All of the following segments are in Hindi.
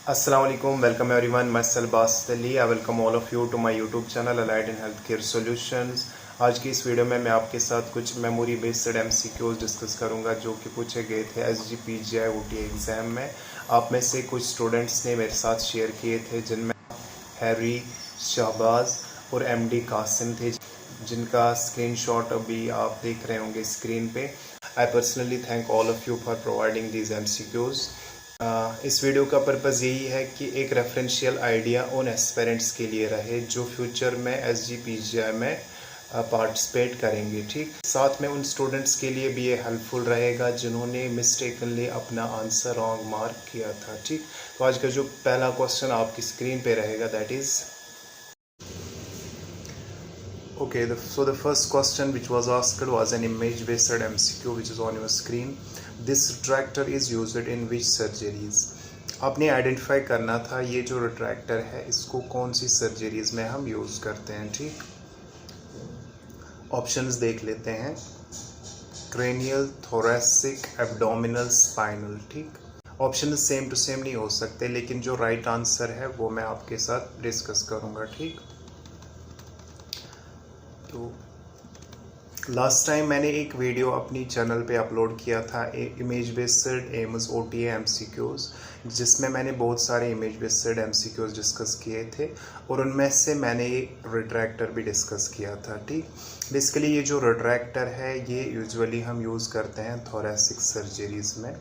Assalamu alaikum, welcome everyone. Myself Basit Ali. I welcome all of you to my YouTube channel Allied in Healthcare Solutions. आज की इस वीडियो में मैं आपके साथ कुछ मेमोरी बेस्ड MCQs डिस्कस करूंगा जो कि पूछे गए थे SGPGI OTA एग्ज़ाम में। आप में से कुछ स्टूडेंट्स ने मेरे साथ शेयर किए थे जिनमें हैरी, शहबाज और MD कासिम थे, जिनका स्क्रीनशॉट अभी आप देख रहे होंगे स्क्रीन पे। I personally thank all of you for providing these MCQs। इस वीडियो का पर्पज़ यही है कि एक रेफरेंशियल आइडिया उन एस्पेरेंट्स के लिए रहे जो फ्यूचर में SGPGI में पार्टिसिपेट करेंगे। ठीक, साथ में उन स्टूडेंट्स के लिए भी ये हेल्पफुल रहेगा जिन्होंने मिस्टेकनली अपना आंसर रॉन्ग मार्क किया था। ठीक, तो आज का जो पहला क्वेश्चन आपकी स्क्रीन पे रहेगा that is okay, so the first question which was asked was an image based MCQ which is on your screen. This retractor is used in which surgeries? आपने आइडेंटिफाई करना था ये जो रिट्रैक्टर है इसको कौन सी सर्जरीज में हम यूज़ करते हैं। ठीक, ऑप्शंस देख लेते हैं। Cranial, thoracic, abdominal, spinal. ठीक, ऑप्शन सेम टू सेम नहीं हो सकते, लेकिन जो राइट आंसर है वो मैं आपके साथ डिस्कस करूँगा। ठीक, तो लास्ट टाइम मैंने एक वीडियो अपनी चैनल पे अपलोड किया था image based AIIMS OTA MCQs, जिसमें मैंने बहुत सारे इमेज बेस्ड MCQs डिस्कस किए थे और उनमें से मैंने एक रिट्रैक्टर भी डिस्कस किया था। ठीक, बेसिकली ये जो रिट्रैक्टर है ये यूजुअली हम यूज़ करते हैं थोरेसिक सर्जरीज में।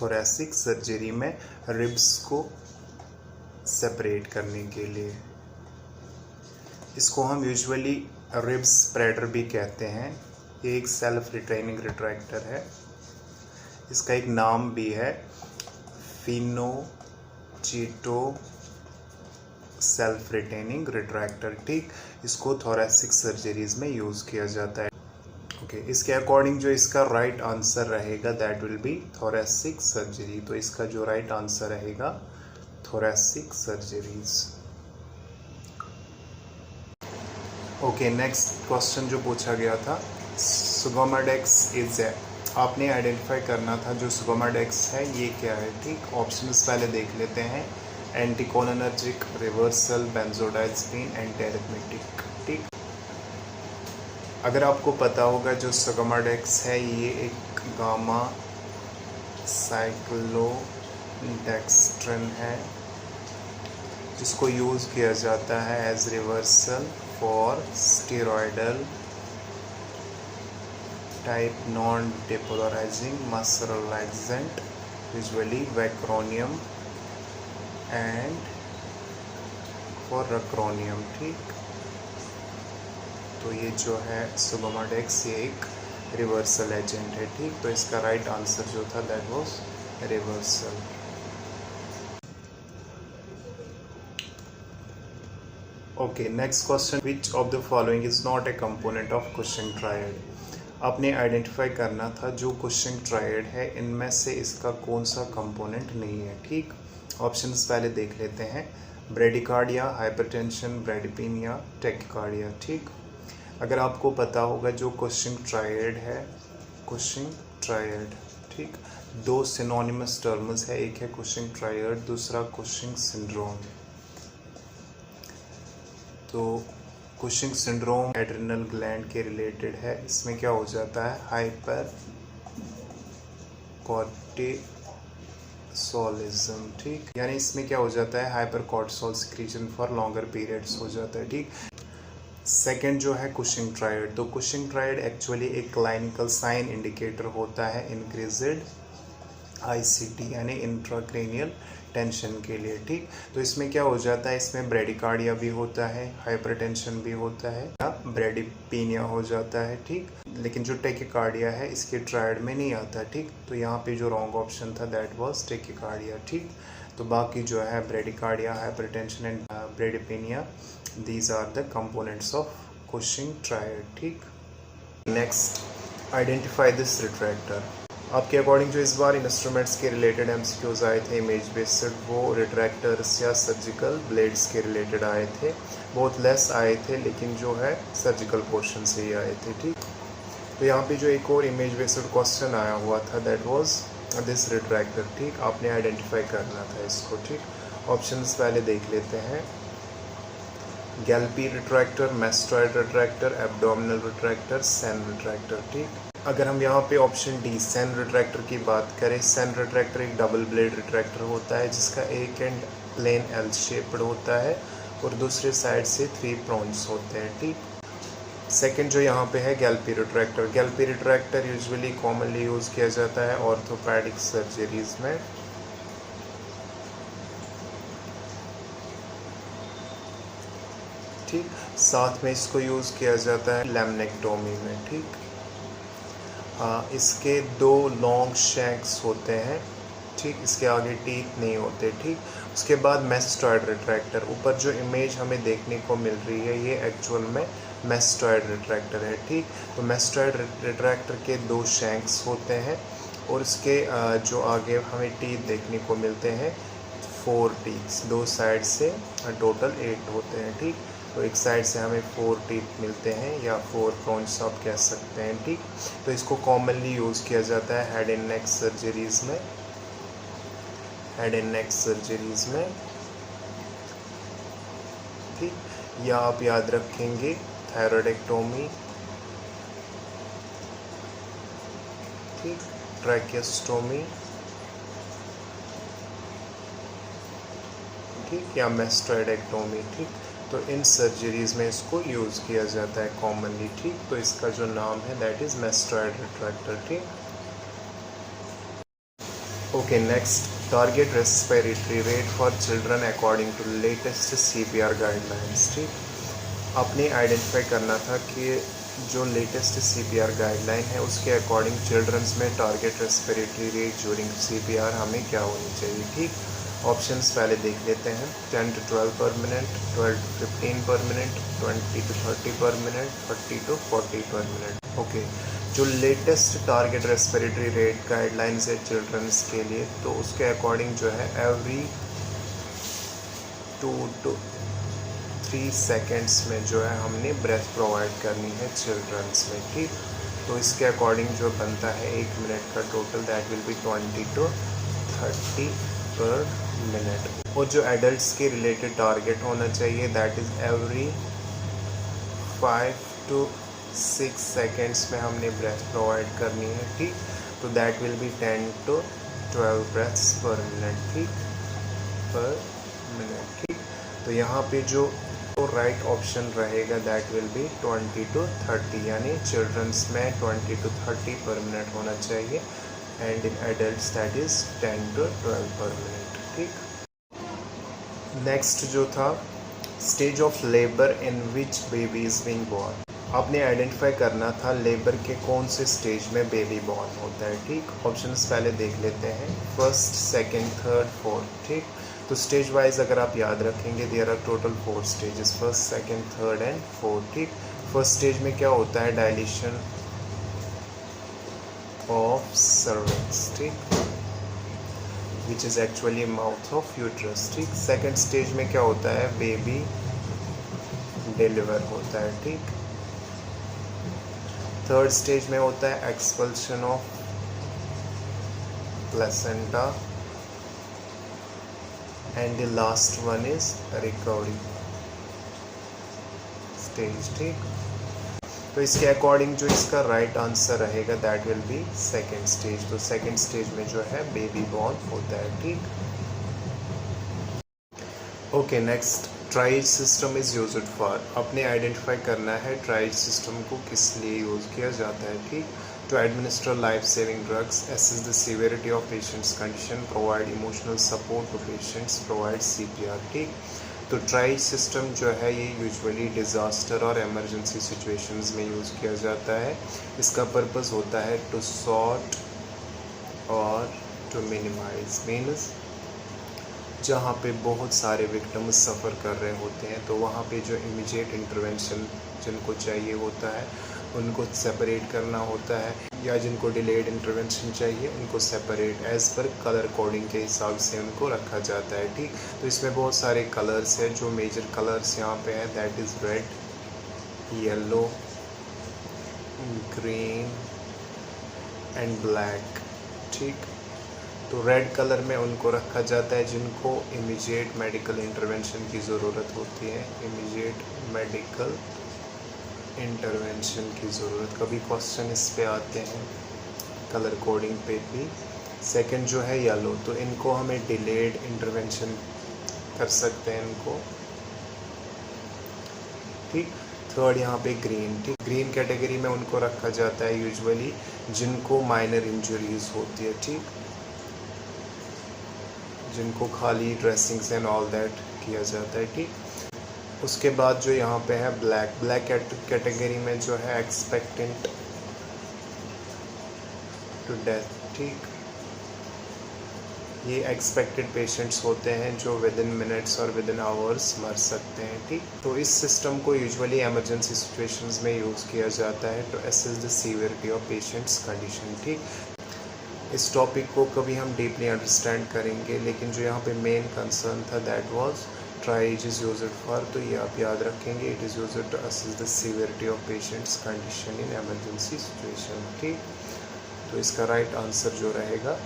थोरेसिक सर्जरी में रिब्स को सेपरेट करने के लिए इसको हम यूजुअली रिब स्प्रेडर भी कहते हैं। ये एक सेल्फ रिटेनिंग रिट्रैक्टर है, इसका एक नाम भी है फिनोचिटो सेल्फ रिटेनिंग रिट्रैक्टर। ठीक, इसको थोरेसिक सर्जरीज में यूज़ किया जाता है। ओके, इसके अकॉर्डिंग जो इसका राइट आंसर रहेगा that will B thoracic surgery. तो इसका जो राइट आंसर रहेगा thoracic surgeries. Okay, next question जो पूछा गया था सुगोमाडेक्स इज है, आपने आइडेंटिफाई करना था जो सुगोमाडेक्स है ये क्या है। ठीक, ऑप्शंस पहले देख लेते हैं। Anticholinergic, reversal, benzodiazepine, anti arrhythmic. ठीक, अगर आपको पता होगा जो सुगोमाडेक्स है ये एक गामा साइक्लोडेक्स्ट्रिन है जिसको यूज़ किया जाता है as reversal for steroidal type non depolarising muscle relaxant, usually vecuronium and for rocuronium. ठीक, तो ये जो है सुगोमाडेक्स ये एक रिवर्सल एजेंट है। ठीक, तो इसका राइट आंसर जो था that was reversal. Okay, next question, which of the following is not a component of Cushing triad? आपने आइडेंटिफाई करना था जो कुशिंग ट्रायड है इनमें से इसका कौन सा कंपोनेंट नहीं है। ठीक, ऑप्शंस पहले देख लेते हैं। Bradycardia, hypertension, bradypnoea, tachycardia. ठीक, अगर आपको पता होगा जो कुशिंग ट्रायड है, कुशिंग ट्रायड, ठीक, दो सिनोनिमस टर्म्स है, एक है कुशिंग ट्रायड, दूसरा कुशिंग सिंड्रोम। तो कुशिंग सिंड्रोम एड्रिनल ग्लैंड के रिलेटेड है। इसमें क्या हो जाता है, हाइपर कॉर्टिसोलिज्म। ठीक, यानी इसमें क्या हो जाता है, hyper cortisol secretion for longer periods हो जाता है। ठीक, सेकंड जो है कुशिंग ट्रायड, तो कुशिंग ट्रायड एक्चुअली एक क्लिनिकल साइन इंडिकेटर होता है इंक्रीज्ड ICT यानी इंट्राक्रेनियल टेंशन के लिए। ठीक, तो इसमें क्या हो जाता है, इसमें ब्रेडिकार्डिया भी होता है, हाइपरटेंशन भी होता है, ब्रेडिपीनिया हो जाता है। ठीक, लेकिन जो टैकिकार्डिया है इसके ट्रायड में नहीं आता। ठीक, तो यहाँ पे जो रॉन्ग ऑप्शन था दैट वाज टैकिकार्डिया। ठीक, तो बाकी जो है bradycardia, hypertension and bradypnoea, these are the components of Cushing triad. ठीक, नेक्स्ट, आइडेंटिफाई दिस रिट्रैक्टर। आपके अकॉर्डिंग जो इस बार इंस्ट्रूमेंट्स के रिलेटेड MCQs आए थे इमेज बेस्ड, वो रिट्रैक्टर्स या सर्जिकल ब्लेड्स के रिलेटेड आए थे। बहुत लेस आए थे, लेकिन जो है सर्जिकल पोर्शन से ही आए थे। ठीक, तो यहाँ पे जो एक और इमेज बेस्ड क्वेश्चन आया हुआ था दैट वाज दिस रिट्रैक्टर, ठीक, आपने आइडेंटिफाई करना था इसको, ठीक। ऑप्शंस पहले देख लेते हैं। Gelpi retractor, mastoid retractor, abdominal retractor, Senn retractor, ठीक। अगर हम यहाँ पे ऑप्शन डी सेन रिट्रैक्टर की बात करें, सेन रिट्रैक्टर एक डबल ब्लेड रिट्रैक्टर होता है जिसका एक एंड प्लेन एल शेप्ड होता है और दूसरे साइड से 3 प्रॉन्स होते हैं, ठीक। सेकंड जो यहाँ पे है Gelpi retractor. Gelpi retractor usually commonly use किया जाता है ऑर्थोपेडिक सर्जरीज में, ठीक। साथ में इसको यूज़ किया जाता है लैमिनेक्टोमी में, ठीक। इसके 2 लॉन्ग शैंक्स होते हैं, ठीक, इसके आगे टीथ नहीं होते, ठीक। उसके बाद मैस्टॉइड रिट्रैक्टर, ऊपर जो इमेज हमें देखने को मिल रही है ये एक्चुअल में मैस्टॉइड रिट्रैक्टर है, ठीक। तो मैस्टॉइड रिट्रैक्टर के 2 शैंक्स होते हैं और इसके जो आगे हमें टीथ देखने को मिलते हैं 4 टीथ, 2 साइड से टोटल 8 होते हैं, ठीक। तो एक साइड से हमें 4 टीथ मिलते हैं या 4 प्रॉन्स आप कह सकते हैं, ठीक। तो इसको कॉमनली यूज़ किया जाता है हेड एंड नेक सर्जरीज़ में, हेड एंड नेक सर्जरीज़ में, ठीक। या आप याद रखेंगे थायरॉइडेक्टोमी, ठीक, ट्रैकियोस्टोमी, ठीक, या मैस्टॉइडेक्टोमी, ठीक। तो इन सर्जरीज़ में इसको यूज़ किया जाता है कॉमनली, ठीक। तो इसका जो नाम है दैट इज़ मैस्टॉइड रिट्रैक्टर, ठीक। Okay, next, target respiratory rate for children according to latest CPR guidelines, ठीक। आपने आइडेंटिफाई करना था कि जो लेटेस्ट CPR गाइडलाइन है उसके अकॉर्डिंग चिल्ड्रंस में target respiratory rate during CPR हमें क्या होनी चाहिए, ठीक। ऑप्शंस पहले देख लेते हैं। 10 to 12 पर मिनट, 12 to 15 पर मिनट, 20 to 30 पर मिनट, 30 to 40 पर मिनट। ओके, जो latest target respiratory rate guidelines है चिल्ड्रंस के लिए, तो उसके अकॉर्डिंग जो है एवरी 2 to 3 सेकेंड्स में जो है हमने ब्रेथ प्रोवाइड करनी है चिल्ड्रंस में, ठीक। तो इसके अकॉर्डिंग जो बनता है 1 मिनट का total that will B 20 to 30 पर मिनट। और जो एडल्ट्स के रिलेटेड टारगेट होना चाहिए that is every 5 to 6 seconds में हमने ब्रेथ प्रोवाइड करनी है, ठीक। तो that will B 10 to 12 breaths पर मिनट, ठीक, पर मिनट, ठीक। तो यहाँ पे जो राइट ऑप्शन रहेगा दैट विल बी 20 to 30, यानी चिल्ड्रंस में 20 to 30 पर मिनट होना चाहिए and in adults that is 10 to 12 पर मिनट, ठीक। नेक्स्ट जो था stage of labour in which baby is being born. आपने आइडेंटिफाई करना था लेबर के कौन से स्टेज में बेबी बॉर्न होता है, ठीक। ऑप्शंस पहले देख लेते हैं, फर्स्ट, सेकंड, थर्ड, फोर्थ, ठीक। तो स्टेज वाइज अगर आप याद रखेंगे there are total 4 stages, first, second, third and fourth, ठीक। फर्स्ट स्टेज में क्या होता है, डायलेशन ऑफ सर्विक्स, ठीक, which is actually mouth of uterus, ठीक। सेकंड स्टेज में क्या होता है, बेबी डिलीवर होता है, ठीक। थर्ड स्टेज में होता है expulsion of placenta and the last one is recovery stage, ठीक। तो इसके अकॉर्डिंग जो इसका राइट आंसर रहेगा that will B second stage. तो सेकेंड स्टेज में जो है बेबी बॉर्न होता है, ठीक। Okay, next, tries system is used for. आपने आइडेंटिफाई करना है ट्राइज सिस्टम को किस लिए यूज़ किया जाता है, ठीक। to administer life-saving drugs, assess the severity of patient's condition, provide emotional support to patients, provide CPR, ठीक। तो ट्राइज सिस्टम जो है ये यूजुअली डिज़ास्टर और एमरजेंसी सिचुएशंस में यूज़ किया जाता है। इसका पर्पस होता है टू सॉर्ट और टू मिनिमाइज, मीन्स जहाँ पे बहुत सारे विक्टिम्स सफ़र कर रहे होते हैं तो वहाँ पे जो इमीडिएट इंटरवेंशन जिनको चाहिए होता है उनको सेपरेट करना होता है, या जिनको डिलेड इंटरवेंशन चाहिए उनको separate as per colour coding के हिसाब से उनको रखा जाता है, ठीक। तो इसमें बहुत सारे कलर्स हैं, जो मेजर कलर्स यहाँ पे हैं that is red, yellow, green and black, ठीक। तो रेड कलर में उनको रखा जाता है जिनको इमीडिएट मेडिकल इंटरवेंशन की ज़रूरत होती है, इमीडिएट मेडिकल इंटरवेंशन की ज़रूरत। कभी क्वेश्चन इस पे आते हैं कलर कोडिंग पे भी। सेकंड जो है येलो, तो इनको हमें डिलेड इंटरवेंशन कर सकते हैं इनको, ठीक। थर्ड यहाँ पे ग्रीन, ठीक। ग्रीन कैटेगरी में उनको रखा जाता है यूजुअली जिनको माइनर इंजरीज होती है, ठीक, जिनको खाली ड्रेसिंग्स एंड ऑल दैट किया जाता है, ठीक। उसके बाद जो यहाँ पे है ब्लैक, ब्लैक कैटेगरी में जो है एक्सपेक्टेंट टू डेथ, ठीक। ये एक्सपेक्टेड पेशेंट्स होते हैं जो विद इन मिनट्स और विद इन आवर्स मर सकते हैं, ठीक। तो इस सिस्टम को यूजुअली इमरजेंसी सिचुएशंस में यूज़ किया जाता है to assess the severity of patients condition, ठीक। इस टॉपिक को कभी हम डीपली अंडरस्टैंड करेंगे, लेकिन जो यहाँ पे मेन कंसर्न था that was triage is used for, तो ये आप याद रखेंगे, it is used to assess the severity of patients condition in emergency situation, ठीक। तो इसका राइट आंसर जो रहेगा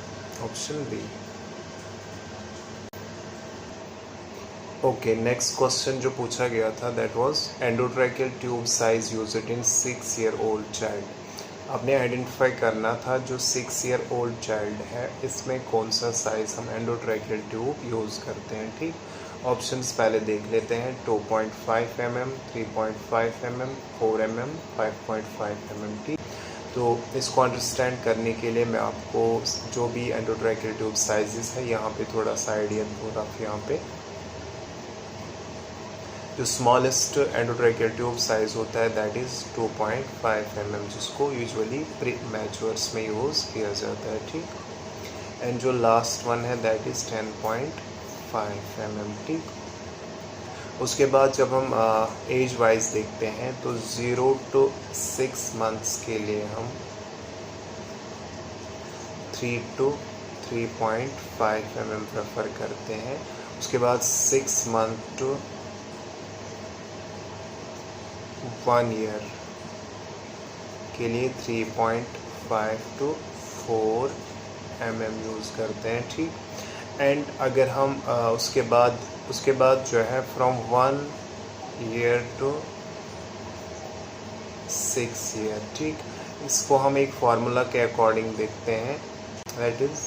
option B. Okay, next question जो पूछा गया था that was endotracheal tube size used in 6 year old child. आपने आइडेंटिफाई करना था जो 6 ईयर ओल्ड चाइल्ड है इसमें कौन सा साइज़ हम एंडोट्रैकियल ट्यूब यूज़ करते हैं, ठीक। ऑप्शंस पहले देख लेते हैं, 2.5 mm, 3.5 mm, 4 mm, 5.5 mm, ठीक। तो इसको अंडरस्टैंड करने के लिए मैं आपको जो भी एंडोट्रैकियल ट्यूब साइजेस है यहाँ पे थोड़ा सा आइडिया दूँगा। यहाँ पे जो स्मॉलेस्ट एंडोट्रैकियल ट्यूब साइज़ होता है दैट इज़ 2.5 mm, जिसको यूजुअली प्री मैच्योर्स में यूज़ किया जाता है, ठीक। एंड जो लास्ट वन है दैट इज़ 10.5 mm, ठीक। उसके बाद जब हम एज वाइज देखते हैं तो 0 to 6 months के लिए हम 3 to 3.5 mm प्रेफर करते हैं। उसके बाद 6 month to 1 year के लिए 3.5 to 4 mm यूज़ करते हैं, ठीक। एंड अगर हम उसके बाद जो है फ्रॉम 1 year to 6 year, ठीक। इसको हम एक फार्मूला के अकॉर्डिंग देखते हैं, that is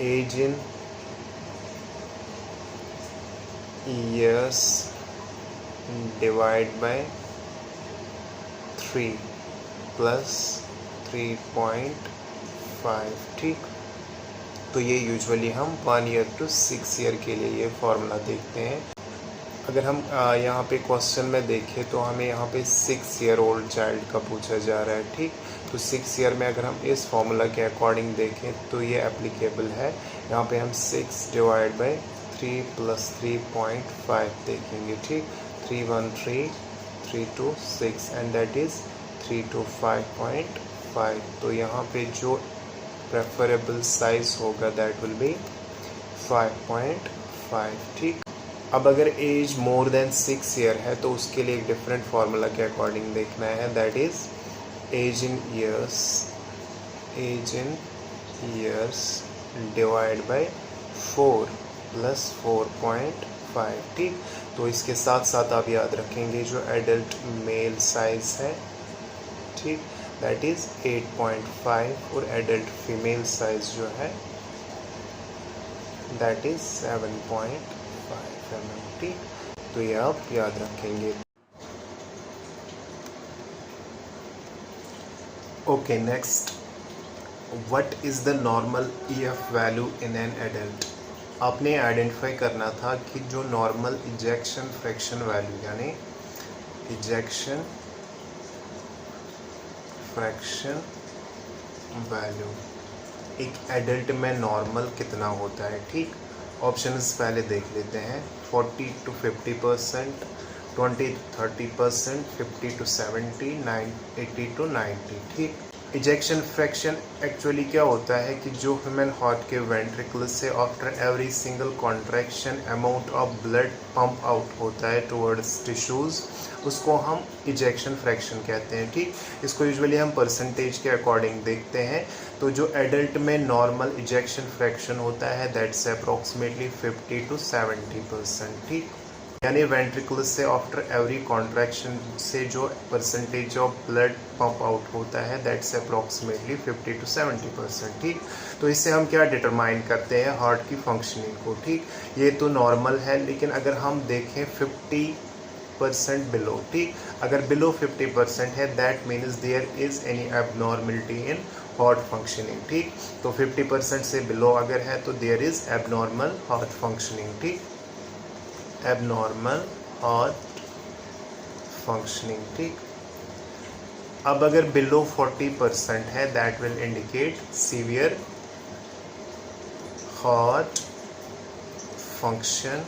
age in years divide by 3 plus 3.5, ठीक। तो ये यूजुअली हम 1 year to 6 year के लिए ये फार्मूला देखते हैं। अगर हम यहाँ पे क्वेश्चन में देखें तो हमें यहाँ पे 6 year ओल्ड चाइल्ड का पूछा जा रहा है, ठीक। तो 6 year में अगर हम इस फार्मूला के अकॉर्डिंग देखें तो ये एप्लीकेबल है। यहाँ पे हम 6 डिवाइड बाई 3 प्लस 3.5 देखेंगे, ठीक। 3 1 3 3 2 6 एंड दैट इज़ 3 to 5.5। तो यहाँ पे जो प्रेफरेबल साइज होगा दैट विल बी 5.5, ठीक। अब अगर एज मोर देन 6 year है तो उसके लिए एक डिफरेंट फार्मूला के अकॉर्डिंग देखना है, that is age in years divide by 4 plus 4.5, ठीक। तो इसके साथ साथ आप याद रखेंगे जो एडल्ट मेल साइज है, ठीक, दैट इज़ 8.5 और एडल्ट फीमेल साइज जो है दैट इज़ 7.5 mm, ठीक। तो ये आप याद रखेंगे। Okay, next, what is the normal EF value in an adult. आपने आइडेंटिफाई करना था कि जो नॉर्मल इजेक्शन फ्रैक्शन वैल्यू यानी इजेक्शन फ्रैक्शन वैल्यू एक एडल्ट में नॉर्मल कितना होता है, ठीक। ऑप्शंस पहले देख लेते हैं, 40 to 50%, 20 to 30%, 50 to 70, 80 to 90, ठीक। इजेक्शन फ्रैक्शन एक्चुअली क्या होता है कि जो ह्यूमन हार्ट के वेंट्रिकल से after every single contraction amount of blood pump out होता है टुवर्ड्स टिश्यूज़, उसको हम इजेक्शन फ्रैक्शन कहते हैं। ठीक, इसको यूजुअली हम परसेंटेज के अकॉर्डिंग देखते हैं। तो जो एडल्ट में नॉर्मल इजेक्शन फ्रैक्शन होता है दैट्स अप्रॉक्सीमेटली 50 to 70%। ठीक, यानी वेंट्रिकुलस से आफ्टर एवरी कॉन्ट्रैक्शन से जो percentage of blood pump out होता है दैट्स अप्रॉक्सीमेटली 50 to 70%। ठीक, तो इससे हम क्या डिटरमाइन करते हैं हार्ट की फंक्शनिंग को। ठीक, ये तो नॉर्मल है, लेकिन अगर हम देखें 50% बिलो, ठीक, अगर बिलो 50% है that means there is any abnormality in heart functioning. ठीक, तो 50% से बिलो अगर है तो there is abnormal heart functioning. ठीक, एबनॉर्मल हार्ट फंक्शनिंग। ठीक, अब अगर बिलो 40% है that will indicate severe heart function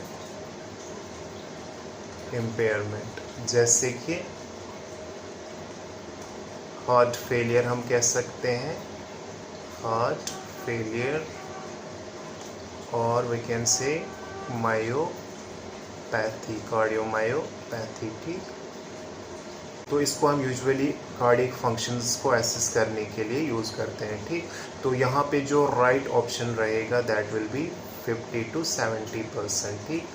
impairment, जैसे कि हार्ट फेलियर हम कह सकते हैं, हार्ट फेलियर, और we can say myopathy, cardiomyopathy. ठीक, तो इसको हम यूजुअली कार्डियक फंक्शंस को एसेस करने के लिए यूज़ करते हैं। ठीक, तो यहाँ पे जो राइट ऑप्शन रहेगा दैट विल बी 50 to 70%। ठीक,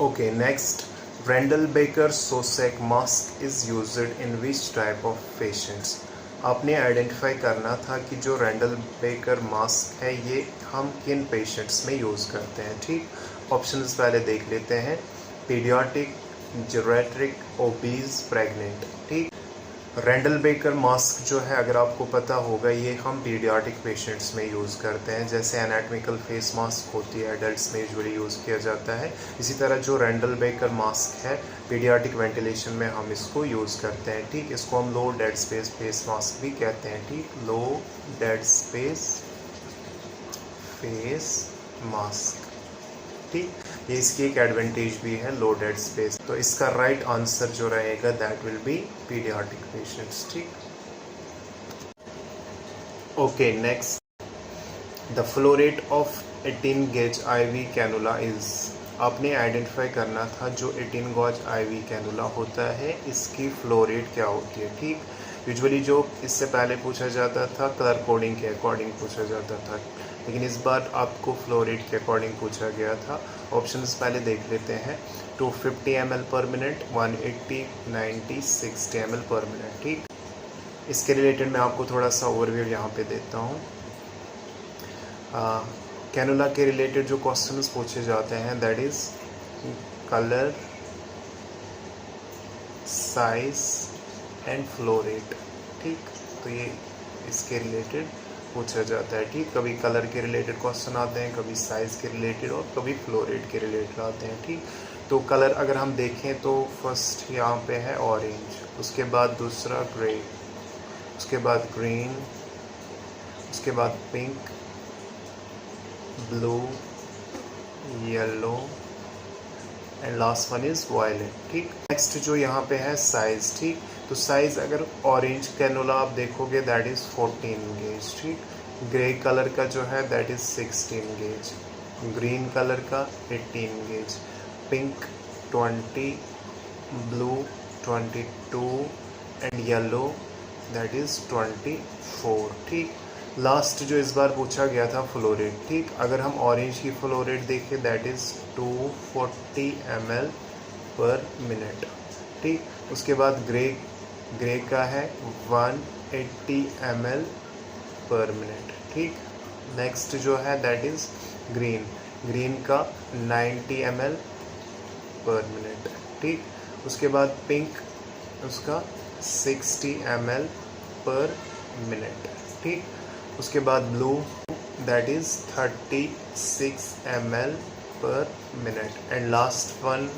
okay, next, Rendell-Baker-Sosek mask is used in which type of patients? आपने आइडेंटिफाई करना था कि जो रेंडल बेकर मास्क है ये हम किन पेशेंट्स में यूज़ करते हैं। ठीक, ऑप्शंस पहले देख लेते हैं। Paediatric, geriatric, obese, pregnant. ठीक, रेंडल बेकर मास्क जो है अगर आपको पता होगा ये हम पीडियाट्रिक पेशेंट्स में यूज़ करते हैं, जैसे एनाटॉमिकल फेस मास्क होती है एडल्ट्स में यूजुअली यूज़ किया जाता है। इसी तरह जो रेंडल बेकर मास्क है पीडियाट्रिक वेंटिलेशन में हम इसको यूज़ करते हैं। ठीक, इसको हम लो डेड स्पेस फेस मास्क भी कहते हैं। ठीक, लो डेड स्पेस फेस मास्क। ठीक, ये इसकी एक एडवांटेज भी है, लो डेड स्पेस। तो इसका राइट आंसर जो रहेगा that will be paediatric patients. ठीक, okay, next, the flow rate of 18 gauge IV cannula is. आपने आइडेंटिफाई करना था जो 18 गॉज आईवी कैनुला होता है इसकी फ्लो रेट क्या होती है। ठीक, यूजुअली जो इससे पहले पूछा जाता था कलर कोडिंग के अकॉर्डिंग पूछा जाता था, लेकिन इस बार आपको फ्लो रेट के अकॉर्डिंग पूछा गया था। ऑप्शंस पहले देख लेते हैं। 250 ml per minute, 180, 90, 60 ml per minute. ठीक, इसके रिलेटेड मैं आपको थोड़ा सा ओवरव्यू यहाँ पे देता हूँ। कैनुला के रिलेटेड जो क्वेश्चंस पूछे जाते हैं that is colour, size and flow rate. ठीक, तो ये इसके रिलेटेड पूछा जाता है। ठीक, कभी कलर के रिलेटेड क्वेश्चन आते हैं, कभी साइज़ के रिलेटेड और कभी फ्लो रेट के रिलेटेड आते हैं। ठीक, तो कलर अगर हम देखें तो फर्स्ट यहाँ पे है ऑरेंज, उसके बाद दूसरा ग्रे, उसके बाद ग्रीन, उसके बाद pink, blue, yellow and last one is violet. ठीक, नेक्स्ट जो यहाँ पे है साइज़। ठीक, तो साइज़ अगर ऑरेंज कैनोला आप देखोगे दैट इज़ 14 गेज। ठीक, ग्रे कलर का जो है that is 16 gauge, green colour का 18 gauge, pink 20, blue 22 and yellow that is 24। ठीक, लास्ट जो इस बार पूछा गया था फ्लो रेट। ठीक, अगर हम ऑरेंज की फ्लो रेट देखें that is 240 ml per minute. ठीक, उसके बाद ग्रे का है 180 ml पर मिनट। ठीक, नेक्स्ट जो है दैट इज़ ग्रीन का 90 ml पर मिनट। ठीक, उसके बाद पिंक उसका 60 ml पर मिनट। ठीक, उसके बाद blue that is 36 ml per minute and last one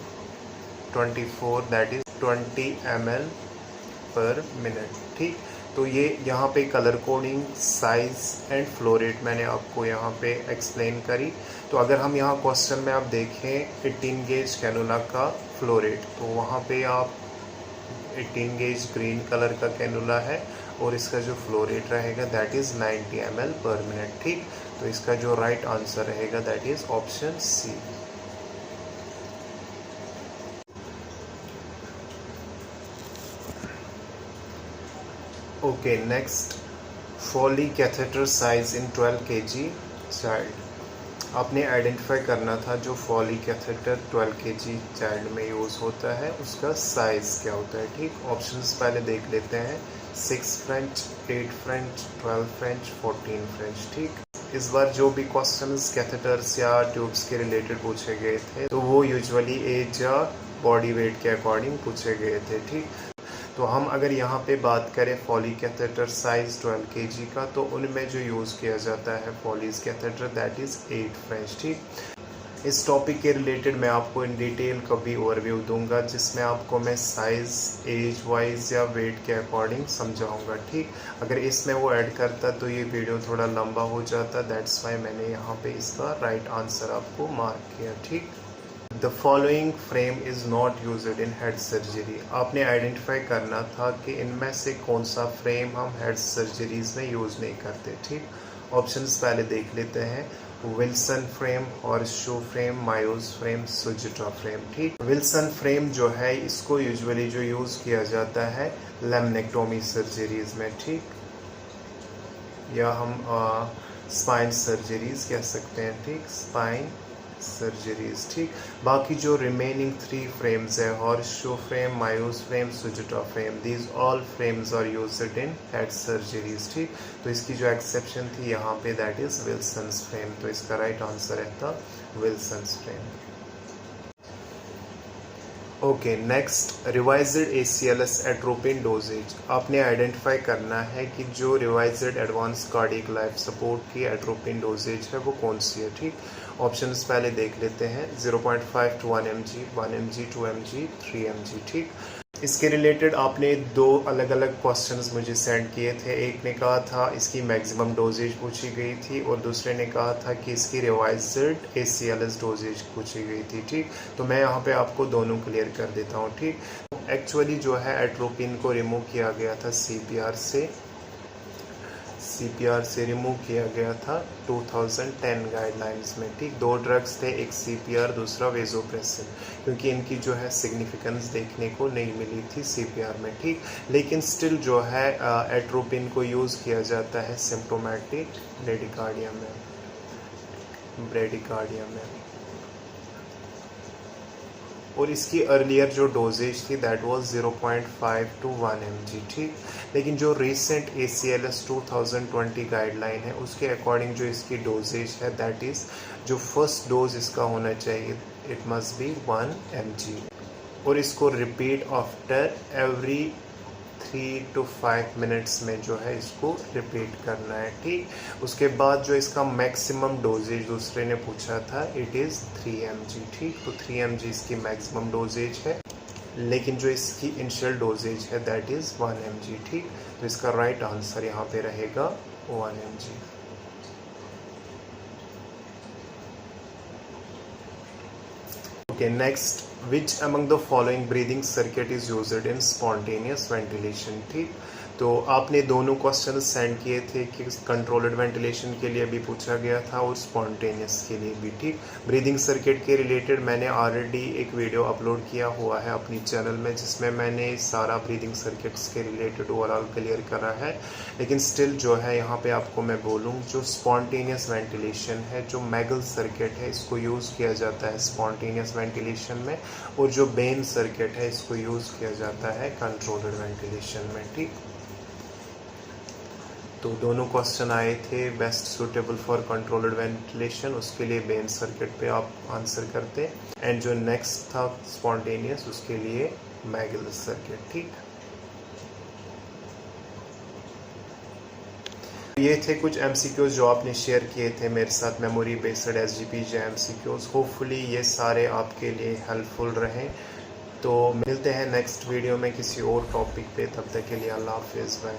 24 that is 20 ml per minute. ठीक, तो ये यहाँ पे colour coding, size and flow rate मैंने आपको यहाँ पे एक्सप्लेन करी। तो अगर हम यहाँ क्वेश्चन में आप देखें 18 गेज कैनुला का फ्लो रेट, तो वहाँ पे आप 18 गेज ग्रीन कलर का कैनुला है और इसका जो फ्लो रेट रहेगा that is 90 ml per minute. ठीक, तो इसका जो राइट आंसर रहेगा that is option C. Okay, next, Foley catheter size in 12 kg child. आपने आइडेंटिफाई करना था जो फॉली कैथेटर 12 kg चाइल्ड में यूज़ होता है उसका साइज़ क्या होता है। ठीक, ऑप्शंस पहले देख लेते हैं, 6 फ्रेंच, 8 फ्रेंच, 12 फ्रेंच, 14 फ्रेंच। ठीक, इस बार जो भी क्वेश्चंस कैथेटर्स या ट्यूब्स के रिलेटेड पूछे गए थे तो वो यूजुअली एज या बॉडी वेट के अकॉर्डिंग पूछे गए थे। ठीक, तो हम अगर यहाँ पे बात करें फॉली कैथेटर साइज 12 kg का, तो उनमें जो यूज़ किया जाता है follies catheter that is 8 French. ठीक, इस टॉपिक के रिलेटेड मैं आपको इन डिटेल कभी ओवरव्यू दूंगा जिसमें आपको मैं साइज़, एज वाइज या वेट के अकॉर्डिंग समझाऊंगा। ठीक, अगर इसमें वो ऐड करता तो ये वीडियो थोड़ा लंबा हो जाता, दैट्स वाई मैंने यहाँ पे इसका राइट आंसर आपको मार्क किया। ठीक, the following frame is not used in head surgery. आपने आइडेंटिफाई करना था कि इनमें से कौन सा फ्रेम हम हेड सर्जरीज में यूज़ नहीं करते। ठीक, ऑप्शंस पहले देख लेते हैं, Wilson frame, horseshoe frame, Mayo's frame, Sugita frame. ठीक, विल्सन फ्रेम जो है इसको यूजुअली जो यूज़ किया जाता है लैमिनेक्टोमी सर्जरीज में। ठीक, या हम स्पाइन सर्जरीज कह सकते हैं। ठीक, स्पाइन सर्जरीज। ठीक, बाकी जो रिमेनिंग 3 फ्रेम्स है, horseshoe frame, Mayo's frame, Sugita frame, these all frames are used in head surgeries. ठीक, तो इसकी जो एक्सेप्शन थी यहाँ पे दैट इज विल्सन्स फ्रेम, तो इसका राइट आंसर रहता Wilson's frame. Okay, next, revised ACLS atropine doses. आपने आइडेंटिफाई करना है कि जो revised advance cardiac life support की एट्रोपिन डोजेज है वो कौन सी है। ठीक, ऑप्शंस पहले देख लेते हैं, 0.5 to 1 mg, 1 mg, 2 mg, 3 mg। ठीक, इसके रिलेटेड आपने 2 अलग अलग क्वेश्चंस मुझे सेंड किए थे। एक ने कहा था इसकी मैक्सिमम डोजेज पूछी गई थी और दूसरे ने कहा था कि इसकी रिवाइज्ड ACLS डोजेज पूछी गई थी। ठीक, तो मैं यहाँ पे आपको दोनों क्लियर कर देता हूँ। ठीक, एक्चुअली जो है एट्रोपिन को रिमूव किया गया था CPR से रिमूव किया गया था 2010 गाइडलाइंस में। ठीक, 2 ड्रग्स थे, एक CPR, दूसरा वेजोप्रेसिन, क्योंकि इनकी जो है सिग्निफिकेंस देखने को नहीं मिली थी CPR में। ठीक, लेकिन स्टिल जो है एट्रोपिन को यूज़ किया जाता है सिम्प्टोमेटिक ब्रेडिकार्डिया में और इसकी अर्लियर जो डोजेज थी दैट वाज 0.5 to 1 mg। ठीक, लेकिन जो रिसेंट ACLS 2020 गाइडलाइन है उसके अकॉर्डिंग जो इसकी डोजेज है दैट इज़ जो फर्स्ट डोज इसका होना चाहिए इट मस्ट बी 1 mg और इसको repeat after every 3 to 5 minutes में जो है इसको रिपीट करना है। ठीक, उसके बाद जो इसका मैक्सिमम डोजेज दूसरे ने पूछा था इट इज़ 3 mg। ठीक, तो 3 mg इसकी मैक्सिमम डोजेज है, लेकिन जो इसकी इनिशियल डोजेज है दैट इज़ 1 mg। ठीक, तो इसका राइट आंसर यहाँ पे रहेगा 1 mg। Okay, next, which among the following breathing circuit is used in spontaneous ventilation। ठीक, तो आपने दोनों क्वेश्चन सेंड किए थे कि कंट्रोल्ड वेंटिलेशन के लिए भी पूछा गया था और स्पॉन्टेनियस के लिए भी। ठीक, ब्रीदिंग सर्किट के रिलेटेड मैंने ऑलरेडी एक वीडियो अपलोड किया हुआ है अपनी चैनल में जिसमें मैंने सारा ब्रीदिंग सर्किट्स के रिलेटेड ओवरऑल क्लियर करा है, लेकिन स्टिल जो है यहाँ पे आपको मैं बोलूँ जो स्पॉन्टेनियस वेंटिलेशन है, जो मैगल सर्किट है, इसको यूज़ किया जाता है स्पॉन्टेनियस वेंटिलेशन में और जो बेन सर्किट है इसको यूज़ किया जाता है कंट्रोल्ड वेंटिलेशन में। ठीक, तो दोनों क्वेश्चन आए थे best suitable for controlled ventilation, उसके लिए बेन सर्किट पे आप आंसर करते एंड जो नेक्स्ट था स्पॉन्टेनियस उसके लिए मैगल सर्किट। ठीक, ये थे कुछ MCQs जो आपने शेयर किए थे मेरे साथ, memory based SGPJ MCQs। Hopefully ये सारे आपके लिए हेल्पफुल रहें। तो मिलते हैं नेक्स्ट वीडियो में किसी और टॉपिक पे, तब तक के लिए अल्लाह हाफिज़, बाय।